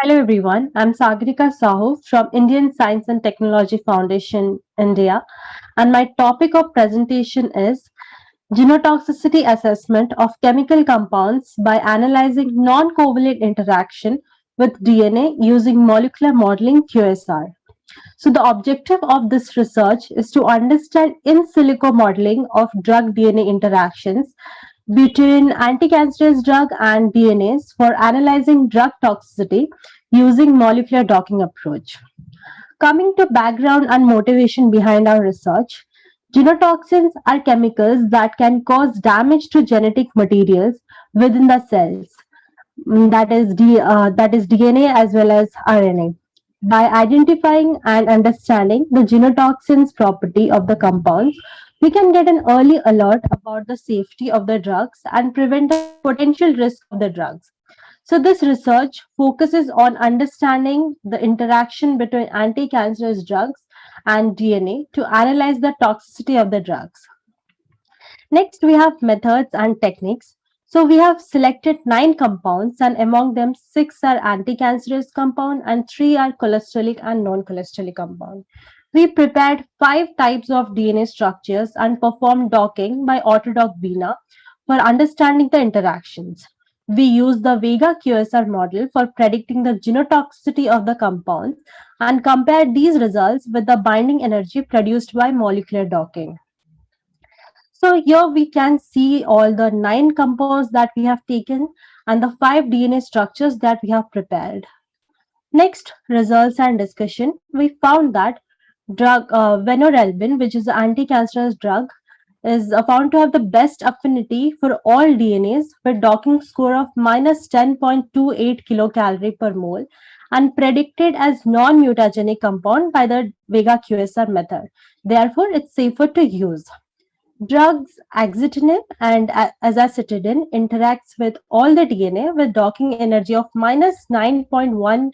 Hello everyone, I'm Sagarika Sahoo from Indian Science and Technology Foundation, India, and my topic of presentation is Genotoxicity Assessment of Chemical Compounds by Analyzing Non-Covalent Interaction with DNA using Molecular Modeling QSR. So the objective of this research is to understand in silico modeling of drug DNA interactions between anticancerous drug and DNAs for analyzing drug toxicity using molecular docking approach. Coming to background and motivation behind our research, genotoxins are chemicals that can cause damage to genetic materials within the cells, that is DNA as well as RNA. By identifying and understanding the genotoxins property of the compounds, we can get an early alert about the safety of the drugs and prevent the potential risk of the drugs. So this research focuses on understanding the interaction between anti-cancerous drugs and DNA to analyze the toxicity of the drugs. Next, we have methods and techniques. So we have selected 9 compounds, and among them 6 are anti-cancerous compound and 3 are cholesterolic and non-cholesterolic compound. We prepared 5 types of DNA structures and performed docking by autodock Bina for understanding the interactions. We use the Vega QSR model for predicting the genotoxicity of the compounds and compared these results with the binding energy produced by molecular docking. So here we can see all the 9 compounds that we have taken and the 5 DNA structures that we have prepared. Next, results and discussion. We found that drug venorelbin, which is an anti-cancerous drug, is found to have the best affinity for all DNAs with docking score of minus 10.28 kilocalorie per mole and predicted as non-mutagenic compound by the Vega QSR method. Therefore, it's safer to use. Drugs axitinib and azacitidine interacts with all the DNA with docking energy of minus 9.12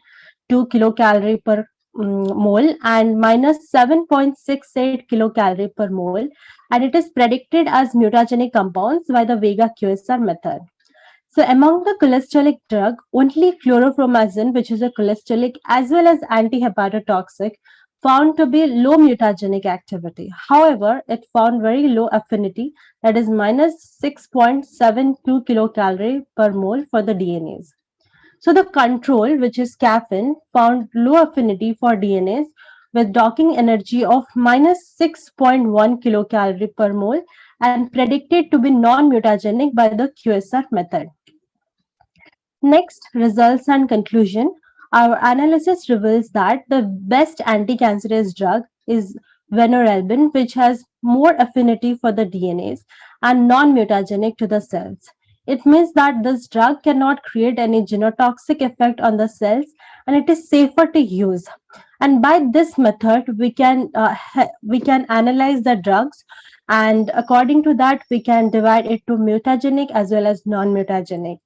kilocalorie per mole and minus 7.68 kilocalorie per mole, and it is predicted as mutagenic compounds by the Vega QSR method. So among the cholesterolic drug, only chlorpromazine, which is a cholesterolic as well as anti-hepatotoxic, found to be low mutagenic activity. However, it found very low affinity, that is minus 6.72 kilocalorie per mole for the DNAs. So the control, which is caffeine, found low affinity for DNAs with docking energy of minus 6.1 kilocalorie per mole and predicted to be non-mutagenic by the QSR method. Next, results and conclusion. Our analysis reveals that the best anti-cancerous drug is venorelbin, which has more affinity for the DNAs and non-mutagenic to the cells. It means that this drug cannot create any genotoxic effect on the cells and it is safer to use. And by this method, we can analyze the drugs, and according to that, we can divide it to mutagenic as well as non-mutagenic.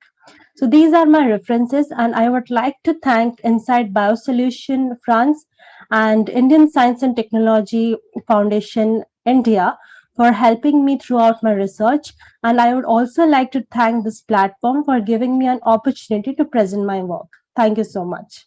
So these are my references, and I would like to thank Inside Biosolution France and Indian Science and Technology Foundation India for helping me throughout my research. And I would also like to thank this platform for giving me an opportunity to present my work. Thank you so much.